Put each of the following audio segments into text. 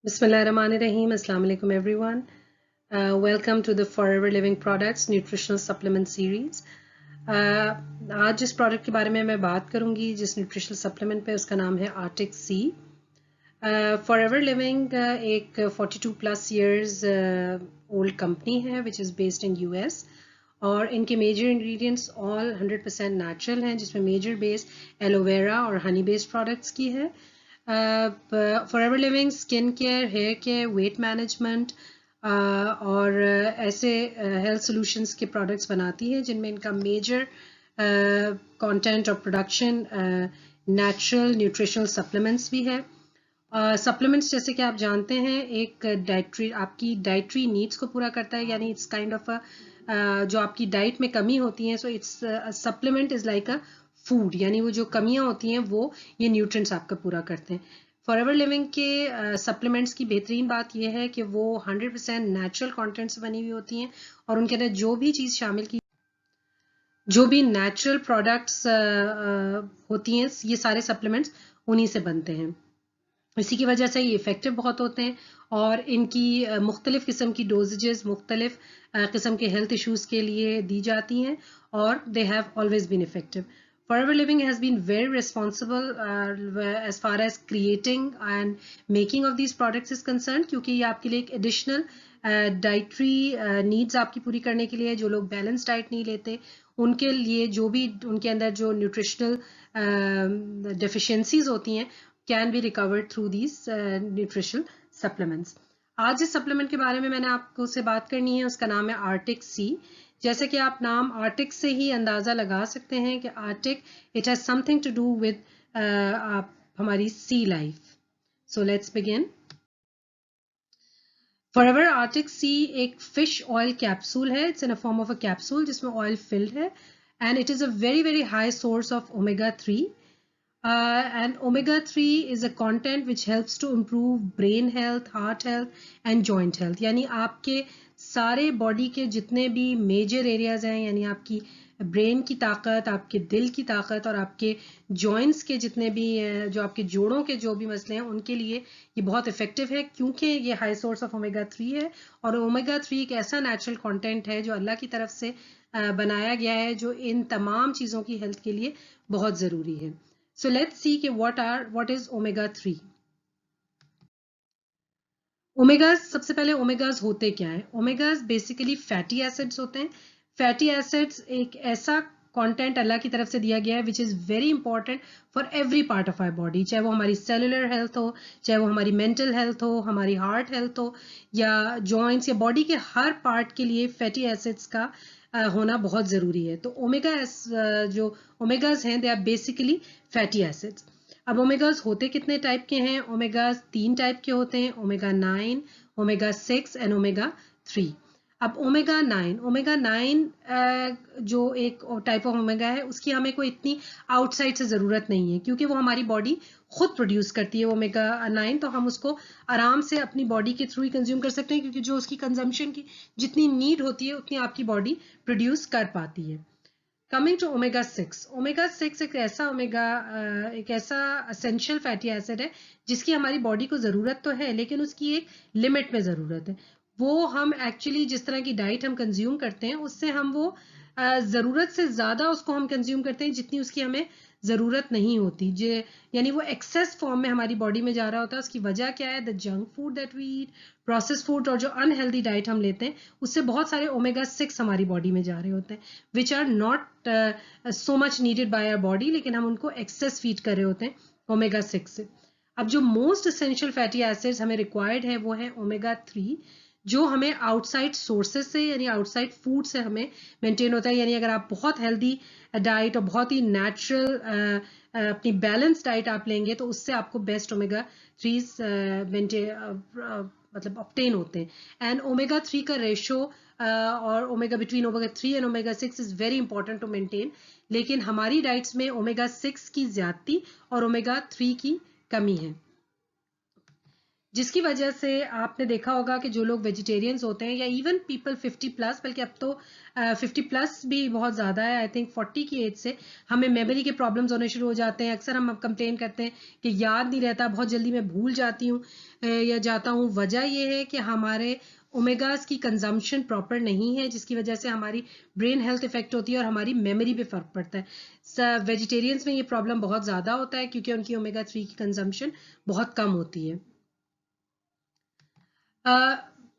Bismillahirrahmanirrahim. Assalamu alaikum everyone. Welcome to the Forever Living Products Nutritional Supplement Series. आज जिस product के बारे में मैं बात करूंगी जिस न्यूट्रिशनल सप्लीमेंट पे उसका नाम है आर्टिक सी। Forever Living एक 42 प्लस इयर्स ओल्ड कंपनी है which is based in US और इनके मेजर इंग्रेडिएंट्स ऑल 100% नेचुरल हैं जिसमें मेजर बेस एलोवेरा और हनी बेस्ड प्रोडक्ट्स की है। Forever Living skin care, hair care, weight management और ऐसे हेल्थ सॉल्यूशंस के प्रोडक्ट्स बनाती है जिनमें इनका मेजर कंटेंट और प्रोडक्शन नेचुरल न्यूट्रिशनल सप्लीमेंट्स भी है। सप्लीमेंट्स जैसे कि आप जानते हैं एक डाइटरी आपकी डाइटरी नीड्स को पूरा करता है, यानी इट्स काइंड ऑफ जो आपकी डाइट में कमी होती है, so it's supplement is like a food, यानी वो जो कमियां होती हैं वो ये न्यूट्रिएंट्स आपका पूरा करते हैं। फॉरएवर लिविंग के सप्लीमेंट्स की बेहतरीन बात यह है कि वो 100% नेचुरल कंटेंट से बनी हुई होती हैं और उनके अंदर जो भी चीज़ शामिल की, जो भी नेचुरल प्रोडक्ट्स होती हैं, ये सारे सप्लीमेंट्स उन्हीं से बनते हैं। इसी की वजह से ये इफ़ेक्टिव बहुत होते हैं और इनकी मुख्तलिफ़ किस्म की डोजेजेस मुख्तलिफ़ किस्म के हेल्थ इश्यूज़ के लिए दी जाती हैं और they have always been effective. Forever Living has been very responsible as far as creating and making of these products is concerned, क्योंकि ये आपके लिए एक एडिशनल डाइटरी नीड्स आपकी पूरी करने के लिए, जो लोग बैलेंस डाइट नहीं लेते उनके लिए, जो भी उनके अंदर जो न्यूट्रिशनल डेफिशिएंसीज होती हैं can be recovered through these nutritional supplements. आज जिस सप्लीमेंट के बारे में मैंने आपको से बात करनी है उसका नाम है आर्टिक सी। जैसे कि आप नाम आर्टिक से ही अंदाज़ा लगा सकते हैं कि Arctic it has something to do with हमारी sea life. So let's begin. Forever Arctic Sea एक फिश ऑयल कैप्सूल है। It's in a form of a capsule जिसमें ऑयल फिल्ड है and it is a very very high source of omega 3. And omega-3 is a content which helps to improve brain health, heart health and joint health. यानी आपके सारे body के जितने भी major areas हैं, यानी आपकी ब्रेन की ताकत, आपके दिल की ताकत और आपके जॉइंट्स के जितने भी जो आपके जोड़ों के जो भी मसले हैं उनके लिए ये बहुत इफेक्टिव है, क्योंकि ये हाई सोर्स ऑफ ओमेगा 3 है। और ओमेगा 3 एक ऐसा नेचुरल कंटेंट है जो अल्लाह की तरफ से बनाया गया है, जो इन तमाम चीज़ों की हेल्थ के लिए बहुत ज़रूरी है। So let's see कि what is omega-3. ओमेगाज, सबसे पहले ओमेगाज होते क्या हैं? ओमेगाज बेसिकली फैटी एसिड्स होते हैं। फैटी एसिड्स एक ऐसा कंटेंट अल्लाह की तरफ से दिया गया है which is very important for every part of our body, चाहे वो हमारी सेलुलर हेल्थ हो, चाहे वो हमारी मेंटल हेल्थ हो, हमारी हार्ट हेल्थ हो या जॉइंट्स या बॉडी के हर पार्ट के लिए फैटी एसिड्स का होना बहुत ज़रूरी है। तो जो ओमेगाज हैं they are basically fatty acids. अब ओमेगाज होते कितने टाइप के हैं? ओमेगाज 3 टाइप के होते हैं, ओमेगा 9, ओमेगा 6 एंड ओमेगा 3। अब ओमेगा 9 जो एक टाइप ऑफ ओमेगा है उसकी हमें कोई इतनी आउटसाइड से ज़रूरत नहीं है, क्योंकि वो हमारी बॉडी खुद प्रोड्यूस करती है ओमेगा 9, तो हम उसको आराम से अपनी बॉडी के थ्रू ही कंज्यूम कर सकते हैं, क्योंकि जो उसकी कंजम्पशन की जितनी नीड होती है उतनी आपकी बॉडी प्रोड्यूस कर पाती है। कमिंग टू ओमेगा 6, ओमेगा 6 एक ऐसा असेंशियल फैटी एसिड है जिसकी हमारी बॉडी को ज़रूरत तो है, लेकिन उसकी एक लिमिट में ज़रूरत है। वो हम एक्चुअली जिस तरह की डाइट हम कंज्यूम करते हैं उससे हम वो ज़रूरत से ज़्यादा उसको हम कंज्यूम करते हैं जितनी उसकी हमें ज़रूरत नहीं होती, यानी वो एक्सेस फॉर्म में हमारी बॉडी में जा रहा होता है। उसकी वजह क्या है? The junk food that we eat, process food और जो अनहेल्दी डाइट हम लेते हैं उससे बहुत सारे ओमेगा 6 हमारी बॉडी में जा रहे होते हैं which are not so much needed by our body, लेकिन हम उनको एक्सेस फीड कर रहे होते हैं ओमेगा 6 से। अब जो मोस्ट एसेंशियल फैटी एसिड्स हमें रिक्वायर्ड है वो है ओमेगा 3, जो हमें आउटसाइड सोर्सेज से यानी आउटसाइड फूड से हमें मेंटेन होता है। यानी अगर आप बहुत हेल्दी डाइट और बहुत ही नेचुरल अपनी बैलेंस डाइट आप लेंगे तो उससे आपको बेस्ट ओमेगा 3 मतलब ऑब्टेन होते हैं। एंड ओमेगा 3 का रेशो और omega 3 and omega 6 is very important to maintain, लेकिन हमारी डाइट्स में ओमेगा 6 की ज्यादती और ओमेगा 3 की कमी है। जिसकी वजह से आपने देखा होगा कि जो लोग वेजिटेरियंस होते हैं या इवन पीपल 50+, बल्कि अब तो 50+ भी बहुत ज़्यादा है, आई थिंक 40 की एज से हमें मेमोरी के प्रॉब्लम्स होने शुरू हो जाते हैं। अक्सर हम कंप्लेन करते हैं कि याद नहीं रहता, बहुत जल्दी मैं भूल जाती हूँ या जाता हूँ। वजह यह है कि हमारे ओमेगास की कंजम्पशन प्रॉपर नहीं है, जिसकी वजह से हमारी ब्रेन हेल्थ इफेक्ट होती है और हमारी मेमोरी पे फर्क पड़ता है। वेजिटेरियंस में ये प्रॉब्लम बहुत ज़्यादा होता है क्योंकि उनकी ओमेगा 3 की कंजम्पशन बहुत कम होती है।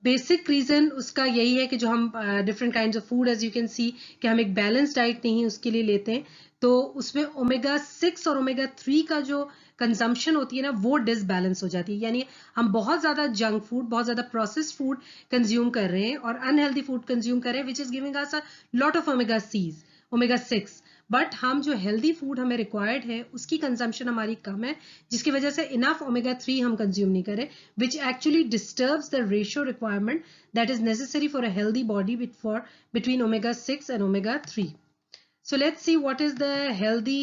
बेसिक रीजन उसका यही है कि जो हम different kinds of food, as you can see, कि हम एक बैलेंस डाइट नहीं उसके लिए लेते हैं, तो उसमें ओमेगा 6 और ओमेगा 3 का जो कंजम्पशन होती है ना, वो डिसबैलेंस हो जाती है। यानी हम बहुत ज़्यादा जंक फूड, बहुत ज़्यादा प्रोसेस्ड फूड कंज्यूम कर रहे हैं और अनहेल्दी फूड कंज्यूम कर रहे हैं, which is giving us a lot of omega 6। But हम जो हेल्दी फूड हमें रिक्वायर्ड है उसकी कंजम्पशन हमारी कम है, जिसकी वजह से इनफ ओमेगा 3 हम कंज्यूम नहीं करें, which actually disturbs the ratio requirement that is necessary for a healthy body between omega 6 and omega 3. So let's see what is the healthy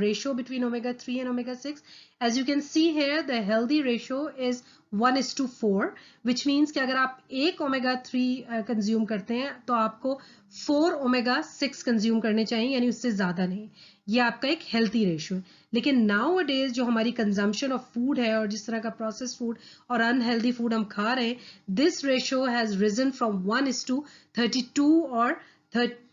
ratio between omega 3 and omega 6. As you can see here, the healthy ratio is 1:4, which means कि अगर आप एक omega 3 consume करते हैं तो आपको 4 omega 6 consume करने चाहिए, यानी उससे ज़्यादा नहीं। ये आपका एक हेल्थी रेशियो है। लेकिन नाउ डेज जो हमारी कंजम्पशन ऑफ फूड है और जिस तरह का प्रोसेस फूड और अनहेल्दी फूड हम खा रहे हैं, this ratio has risen from 1:32 और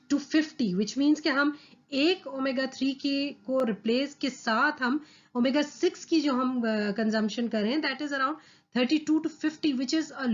250, विच मीन्स कि हम एक ओमेगा 3 की को रिप्लेस के साथ हम ओमेगा 6 की जो हम कंजम्पशन करें, that is around 32 to 50, which is a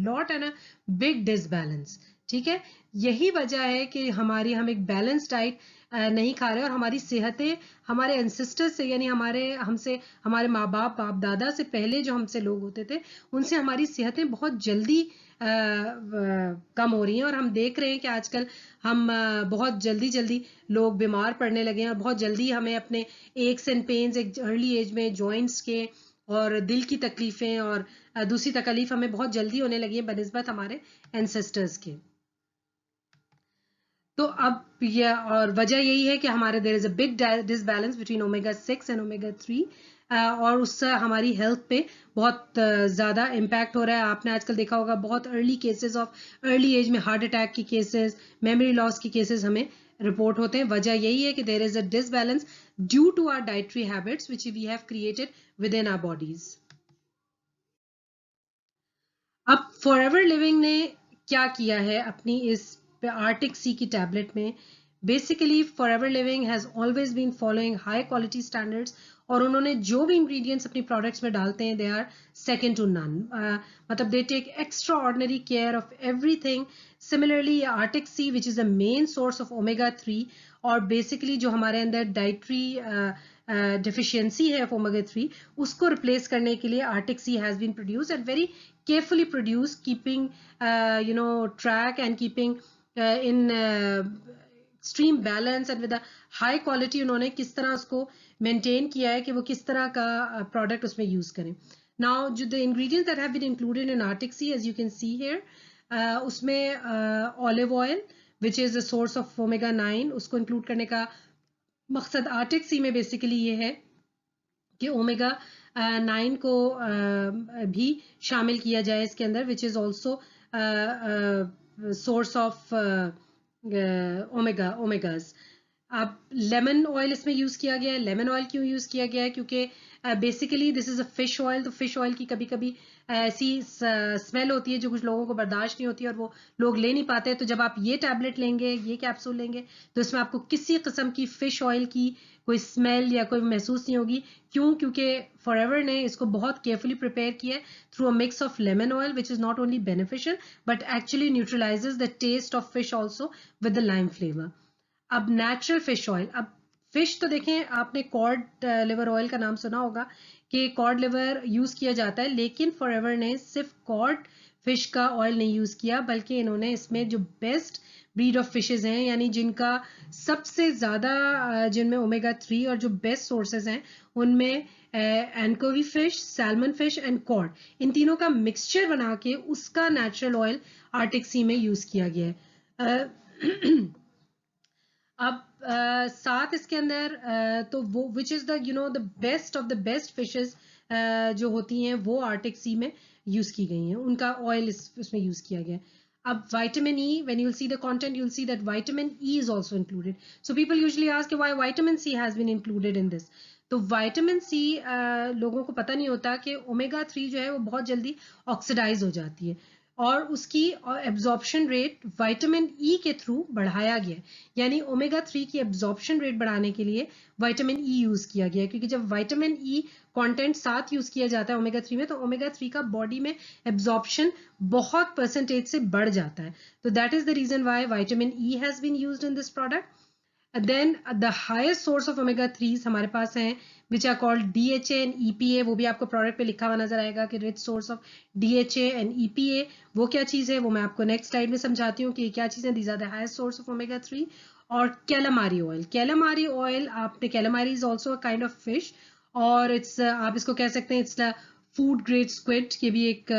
lot and a big disbalance। ठीक है, यही वजह है कि हम एक बैलेंस डाइट नहीं खा रहे और हमारी सेहतें हमारे एंसेस्टर्स से, यानी हमारे माँ बाप बाप दादा से पहले जो हमसे लोग होते थे, उनसे हमारी सेहतें बहुत जल्दी कम हो रही हैं। और हम देख रहे हैं कि आजकल हम बहुत जल्दी लोग बीमार पड़ने लगे हैं और बहुत जल्दी हमें अपने एक्स एंड पेन्स एक अर्ली एज में जॉइंट्स के और दिल की तकलीफें और दूसरी तकलीफ हमें बहुत जल्दी होने लगी है बनिस्बत हमारे एंसेस्टर्स के। तो अब यह और वजह यही है कि हमारे there is a big disbalance between omega 6 and omega 3 और उससे हमारी हेल्थ पे बहुत ज़्यादा इम्पैक्ट हो रहा है। आपने आजकल देखा होगा बहुत अर्ली एज में हार्ट अटैक की केसेस, मेमोरी लॉस की केसेस हमें रिपोर्ट होते हैं। वजह यही है कि there is a disbalance due to our dietary habits which we have created within our bodies. अब फॉरएवर लिविंग ने क्या किया है अपनी इस आर्टिक सी की टैबलेट में? Basically Forever Living has always been following high quality standards और उन्होंने जो भी इंग्रेडिएंट्स अपनी प्रोडक्ट्स में डालते हैं, they are second to none. मतलब they take extra ordinary care of everything. Similarly Arctic Sea which is the main source of omega 3 और बेसिकली जो हमारे अंदर डाइटरी डिफिशियंसी है ऑफ ओमेगा 3, उसको रिप्लेस करने के लिए Arctic Sea has been produce and very carefully produced, keeping track and keeping in extreme balance and with a high quality। उन्होंने किस तरह उसको maintain किया है कि वो किस तरह का product उसमें use करें। Now the ingredients that have been included in Arctic Sea, as you can see here, उसमें olive oil which is a source of omega 9, उसको include करने का मकसद Arctic Sea में basically ये है कि ओमेगा 9 को भी शामिल किया जाए इसके अंदर, which is also source of omegas. अब लेमन ऑयल इसमें यूज़ किया गया है। लेमन ऑयल क्यों यूज़ किया गया है? क्योंकि basically this is a fish oil. तो फिश ऑयल की कभी कभी ऐसी स्मेल होती है जो कुछ लोगों को बर्दाश्त नहीं होती और वो लोग ले नहीं पाते। तो जब आप ये टैबलेट लेंगे, ये कैप्सूल लेंगे, तो इसमें आपको किसी किस्म की फिश ऑयल की कोई स्मेल या कोई महसूस नहीं होगी। क्यों? क्योंकि फॉरएवर ने इसको बहुत केयरफुली प्रिपेयर किया है through a mix of lemon oil which is not only beneficial but actually neutralises the taste of fish also with the lime flavour. अब नेचुरल फिश ऑयल, अब फिश तो देखें, आपने कॉड लिवर ऑयल का नाम सुना होगा कि कॉड लिवर यूज़ किया जाता है, लेकिन फॉरएवर ने सिर्फ कॉड फिश का ऑयल नहीं यूज़ किया, बल्कि इन्होंने इसमें जो बेस्ट ब्रीड ऑफ फिशेज हैं, यानी जिनका सबसे ज़्यादा जिनमें ओमेगा 3 और जो बेस्ट सोर्सेज हैं उनमें anchovy fish, salmon fish and cod, इन तीनों का मिक्सचर बना के उसका नेचुरल ऑयल आर्टिक सी में यूज़ किया गया है। अब साथ इसके अंदर तो वो विच is the the best of the best fishes जो होती हैं वो आर्टिक सी में यूज की गई हैं, उनका ऑयल इसमें यूज किया गया है. अब vitamin E, when you'll see the content, you'll see that vitamin E is also included. So people usually ask why vitamin C has been included in this. तो विटामिन सी लोगों को पता नहीं होता कि ओमेगा 3 जो है वो बहुत जल्दी ऑक्सीडाइज हो जाती है और उसकी एब्जॉर्प्शन रेट विटामिन ई के थ्रू बढ़ाया गया है. यानी ओमेगा 3 की एब्जॉर्प्शन रेट बढ़ाने के लिए विटामिन ई यूज किया गया है, क्योंकि जब विटामिन ई कंटेंट साथ यूज किया जाता है ओमेगा 3 में, तो ओमेगा 3 का बॉडी में एब्जॉर्प्शन बहुत परसेंटेज से बढ़ जाता है. तो that is the reason why vitamin E has been used in this product. Then the highest source of omega 3s हमारे पास हैं which are called DHA and EPA. वो भी आपको प्रोडक्ट पे लिखा हुआ नजर आएगा कि rich source of DHA and EPA वो क्या चीज़ है, वो मैं आपको नेक्स्ट स्लाइड में समझाती हूँ कि क्या चीज़ है. These are the highest source of omega 3. और कैलामारी ऑयल, कैलामारी ऑयल आपने, calamari is also a kind of fish और इट्स आप इसको कह सकते हैं it's the food grade squid, ये भी एक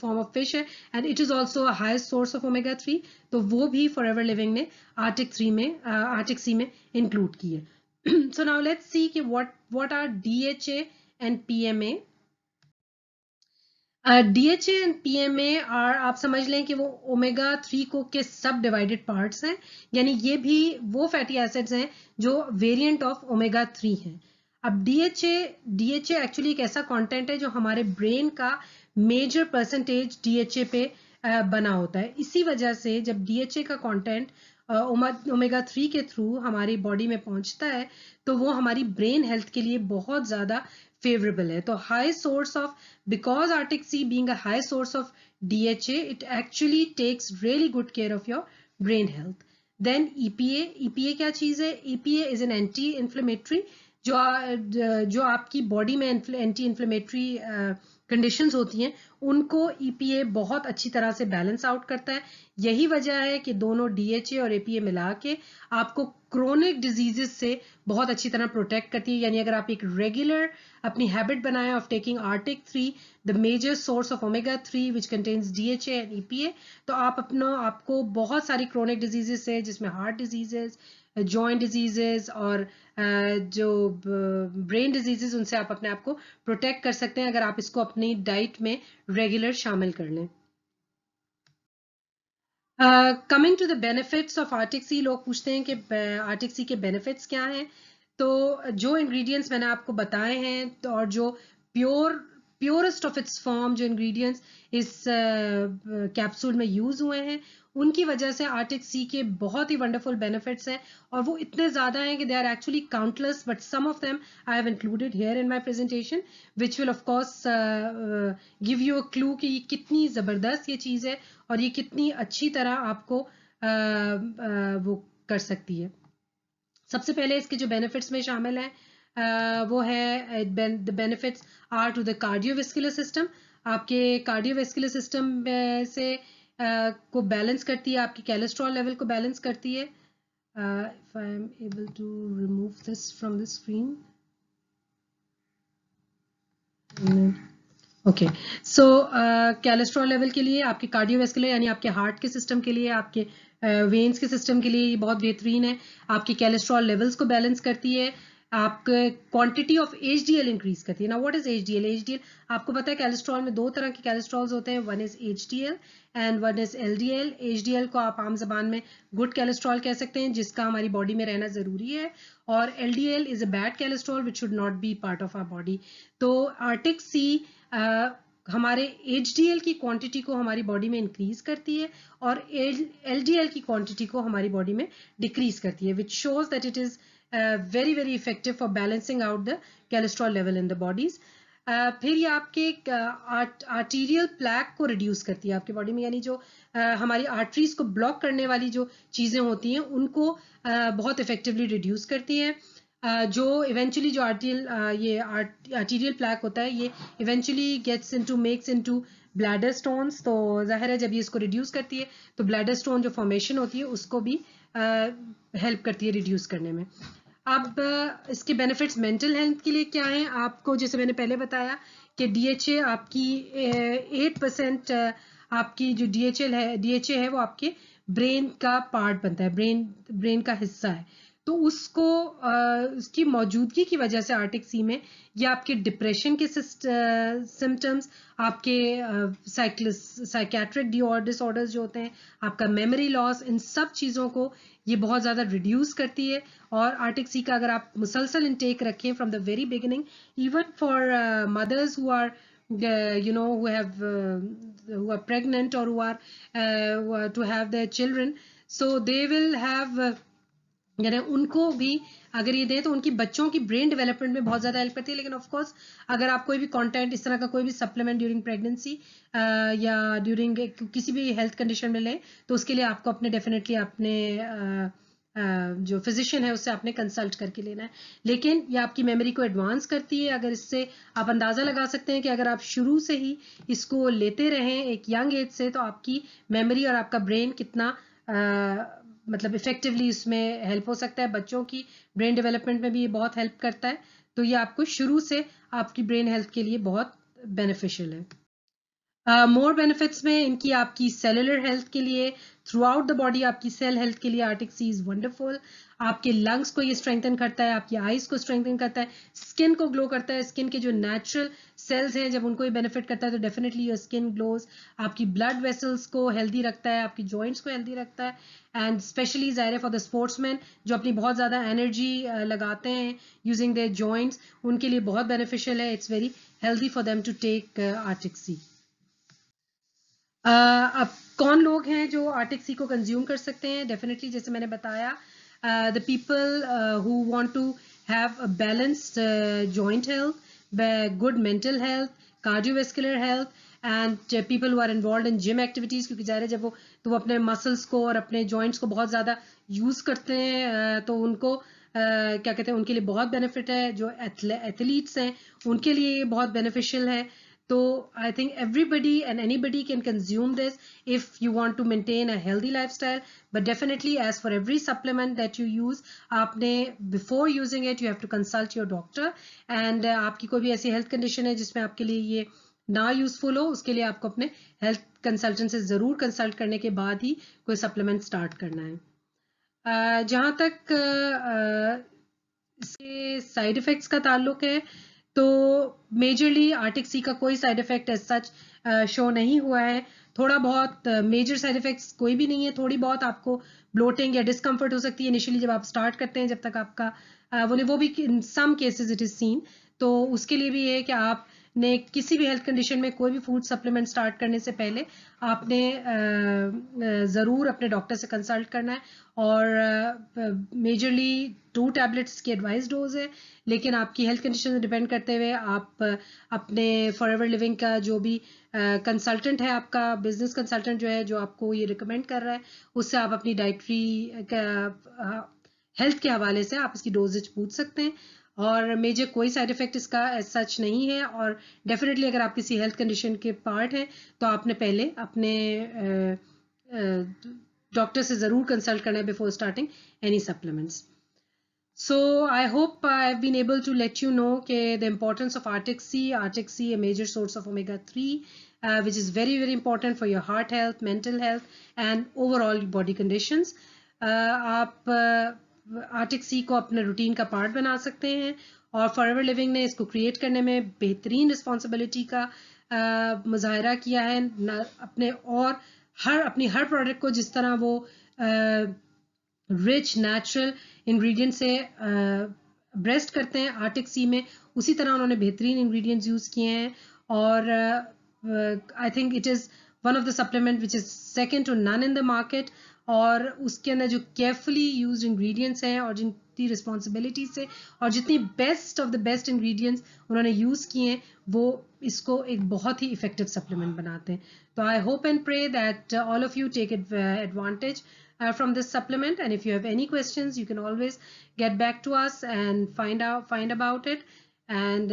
फॉर्म ऑफ फिश है and it is also a highest source of omega 3. तो वो भी फॉरएवर लिविंग ने आर्टिक सी में इंक्लूड की है. So now let's see कि what are DHA and PMA. DHA and PMA आप समझ लें कि वो ओमेगा 3 को के सब डिवाइडेड पार्ट्स हैं, यानी ये भी वो फैटी एसिड्स हैं जो वेरिएंट ऑफ ओमेगा 3 हैं. अब DHA एक्चुअली एक ऐसा कंटेंट है जो हमारे ब्रेन का मेजर परसेंटेज DHA पे बना होता है. इसी वजह से जब DHA का कंटेंट ओमेगा 3 के थ्रू हमारी बॉडी में पहुंचता है तो वो हमारी ब्रेन हेल्थ के लिए बहुत ज़्यादा favorable है. तो high source of, because Arctic sea being a high source of DHA, it actually takes really good care of your brain health. Then EPA क्या चीज़ है? EPA is an anti inflammatory जो आपकी बॉडी में anti inflammatory conditions होती हैं उनको EPA बहुत अच्छी तरह से बैलेंस आउट करता है. यही वजह है कि दोनों DHA और EPA मिला के आपको क्रोनिक डिजीजेस से बहुत अच्छी तरह प्रोटेक्ट करती है. यानी अगर आप एक रेगुलर अपनी हैबिट बनाएं of taking Arctic 3, the major source of omega 3 which contains DHA and EPA, तो आपको बहुत सारी क्रोनिक डिजीजेस से, जिसमें हार्ट डिजीजेस, जॉइंट डिजीजेस और जो ब्रेन डिजीजेस, उनसे आप अपने आप को प्रोटेक्ट कर सकते हैं अगर आप इसको अपनी डाइट में रेगुलर शामिल कर लें. Coming to the benefits of Arctic Sea, लोग पूछते हैं कि आर्टिक सी के बेनिफिट्स क्या हैं. तो जो इंग्रेडिएंट्स मैंने आपको बताए हैं तो, और जो प्योरेस्ट ऑफ इट्स फॉर्म जो इंग्रेडिएंट्स इस कैप्सूल में यूज हुए हैं, उनकी वजह से आर्टिक सी के बहुत ही वंडरफुल बेनिफिट्स हैं और वो इतने ज़्यादा हैं कि they are actually countless, but some of them I have included here in my presentation which will of course give you a clue कि ये कितनी ज़बरदस्त ये चीज़ है और ये कितनी अच्छी तरह आपको वो कर सकती है. सबसे पहले इसके जो बेनिफिट्स में शामिल हैं वो है the benefits are to the cardiovascular system. आपके कार्डियोवेस्कुलर सिस्टम से को बैलेंस करती है, आपकी कोलेस्ट्रॉल लेवल को बैलेंस करती है. If I am able to remove this from the screen. Okay, so cholesterol level के लिए, आपके कार्डियोवेस्कुलर यानी आपके हार्ट के सिस्टम के लिए, आपके वेन्स के सिस्टम के लिए ये बहुत बेहतरीन है. आपकी कोलेस्ट्रॉल लेवल्स को बैलेंस करती है, आपके क्वांटिटी ऑफ HDL इंक्रीज करती है. ना व्हाट इज HDL? HDL आपको पता है कोलेस्ट्रॉल में दो तरह के कोलेस्ट्रॉल्स होते हैं, one is HDL and one is LDL. HDL को आप आम जबान में गुड कोलेस्ट्रॉल कह सकते हैं जिसका हमारी बॉडी में रहना जरूरी है, और LDL is a bad cholesterol which should not be part of our body. तो आर्टिक सी हमारे HDL की क्वांटिटी को हमारी बॉडी में इंक्रीज करती है और LDL की क्वांटिटी को हमारी बॉडी में डिक्रीज करती है, which shows that it is very very effective for balancing out the cholesterol level in the bodies. फिर ये आपके आर्टीरियल प्लैक को रिड्यूस करती है आपकी बॉडी में, यानी जो हमारी आर्टरीज को ब्लॉक करने वाली जो चीज़ें होती हैं उनको बहुत इफेक्टिवली रिड्यूस करती है. जो इवेंचुअली जो आर्टीरियल प्लैक होता है ये eventually makes into bladder stones. तो जाहिर है जब ये इसको रिड्यूस करती है तो ब्लैडर स्टोन जो फॉर्मेशन होती है उसको भी हेल्प करती है रिड्यूस करने में. अब इसके बेनिफिट्स मेंटल हेल्थ के लिए क्या हैं? आपको जैसे मैंने पहले बताया कि DHA आपकी 8% आपकी जो DHA है वो आपके ब्रेन का पार्ट बनता है, ब्रेन का हिस्सा है. तो उसको उसकी मौजूदगी की वजह से आर्टिक सी में या आपके डिप्रेशन के सिम्टम्स, आपके साइकेट्रिक डिसऑर्डर्स जो होते हैं, आपका मेमोरी लॉस, इन सब चीज़ों को ये बहुत ज़्यादा रिड्यूस करती है। और आर्टिक सी का अगर आप मुसलसल इनटेक रखें from the very beginning, even for mothers who are who are pregnant or who are to have their children, so they will have यानी उनको भी अगर ये दे तो उनकी बच्चों की ब्रेन डेवलपमेंट में बहुत ज़्यादा हेल्प करती है। लेकिन ऑफ कोर्स अगर आप कोई भी कंटेंट इस तरह का कोई भी सप्लीमेंट ड्यूरिंग प्रेगनेंसी या ड्यूरिंग किसी भी हेल्थ कंडीशन में लें, तो उसके लिए आपको अपने डेफिनेटली अपने जो फिजिशियन है उससे आपने कंसल्ट करके लेना है। लेकिन ये आपकी मेमोरी को एडवांस करती है। अगर इससे आप अंदाज़ा लगा सकते हैं कि अगर आप शुरू से ही इसको लेते रहें एक यंग एज से, तो आपकी मेमोरी और आपका ब्रेन कितना मतलब इफेक्टिवली उसमें हेल्प हो सकता है। बच्चों की ब्रेन डेवलपमेंट में भी ये बहुत हेल्प करता है। तो ये आपको शुरू से आपकी ब्रेन हेल्थ के लिए बहुत बेनिफिशियल है। मोर बेनिफिट्स में इनकी आपकी सेलुलर हेल्थ के लिए, थ्रू आउट द बॉडी आपकी सेल हेल्थ के लिए आर्टिक सी इज वंडरफुल। आपके लंग्स को ये स्ट्रेंथन करता है, आपकी आईज को स्ट्रेंथन करता है, स्किन को ग्लो करता है। स्किन के जो नेचुरल सेल्स हैं जब उनको ये बेनिफिट करता है तो डेफिनेटली योर स्किन ग्लोज। आपकी ब्लड वेसल्स को हेल्दी रखता है, आपकी जॉइंट्स को हेल्दी रखता है। एंड स्पेशली ज़ाहिर फॉर द स्पोर्ट्समैन जो अपनी बहुत ज़्यादा एनर्जी लगाते हैं यूजिंग देयर जॉइंट्स, उनके लिए बहुत बेनिफिशियल है। It's very healthy for them to take Arctic Sea. अब कौन लोग हैं जो आर्टिक सी को कंज्यूम कर सकते हैं? डेफिनेटली जैसे मैंने बताया, the people who want to have a balanced joint health, good mental health, cardiovascular health, and people who are involve in gym activities, क्योंकि ज़ाहिर है जब वो अपने मसल्स को और अपने जॉइंट्स को बहुत ज़्यादा यूज़ करते हैं तो उनको क्या कहते हैं, उनके लिए बहुत बेनिफिट है। जो एथलीट्स हैं उनके लिए ये बहुत बेनिफिशियल है। So I think everybody and anybody can consume this if you want to maintain a healthy lifestyle. But definitely, as for every supplement that you use, आपने before using it you have to consult your doctor. And आपकी कोई भी ऐसी health condition है जिसमें आपके लिए ये ना यूजफुल हो, उसके लिए आपको अपने हेल्थ कंसल्टेंट से ज़रूर कंसल्ट करने के बाद ही कोई सप्लीमेंट स्टार्ट करना है। जहाँ तक इसके साइड इफ़ेक्ट्स का ताल्लुक है, तो मेजरली आर्टिक सी का कोई side effect as such show नहीं हुआ है। थोड़ा बहुत मेजर साइड इफ़ेक्ट्स कोई भी नहीं है। थोड़ी बहुत आपको ब्लोटिंग या डिस्कम्फर्ट हो सकती है इनिशियली जब आप स्टार्ट करते हैं, जब तक आपका वो भी in some cases it is seen. तो उसके लिए भी ये है कि आपने किसी भी हेल्थ कंडीशन में कोई भी फूड सप्लीमेंट स्टार्ट करने से पहले आपने ज़रूर अपने डॉक्टर से कंसल्ट करना है। और मेजरली 2 टैबलेट्स की एडवाइस डोज है, लेकिन आपकी हेल्थ कंडीशन से डिपेंड करते हुए आप अपने फॉरएवर लिविंग का जो भी कंसल्टेंट है, आपका बिजनेस कंसल्टेंट जो है जो आपको ये रिकमेंड कर रहा है, उससे आप अपनी डाइटरी हेल्थ के हवाले से आप इसकी डोजेज पूछ सकते हैं। और मेजर कोई साइड इफेक्ट इसका एज सच नहीं है। और डेफिनेटली अगर आप किसी हेल्थ कंडीशन के पार्ट हैं तो आपने पहले अपने डॉक्टर से ज़रूर कंसल्ट करना है before starting any supplements. So I hope I've been able to let you know the importance of Arctic Sea, a major source of omega-3, which is very, very important for your heart health, mental health, and overall body conditions. आप Arctic Sea को अपने routine का part बना सकते हैं, और forever Living ने इसको क्रिएट करने में बेहतरीन रिस्पॉन्सिबिलिटी का मुजाहरा किया है। अपनी हर प्रोडक्ट को जिस तरह वो रिच नेचुरल इंग्रेडिएंट से ब्रेस्ट करते हैं आर्टिक सी में, उसी तरह उन्होंने बेहतरीन इंग्रेडिएंट्स यूज़ किए हैं। और I think it is one of the supplement which is second to none in the market. और उसके अंदर जो केयरफुली यूज्ड इंग्रेडिएंट्स हैं और जिनकी रिस्पॉन्सिबिलिटी से और जितनी best of the best ingredients उन्होंने यूज़ किए हैं, वो इसको एक बहुत ही इफेक्टिव सप्लीमेंट बनाते हैं। तो I hope and pray that all of you take advantage from this supplement, and if you have any questions you can always get back to us and find about it. And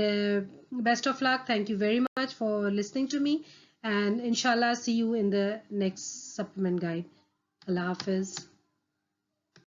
best of luck. Thank you very much for listening to me, and inshallah see you in the next supplement guide. Allah Hafiz.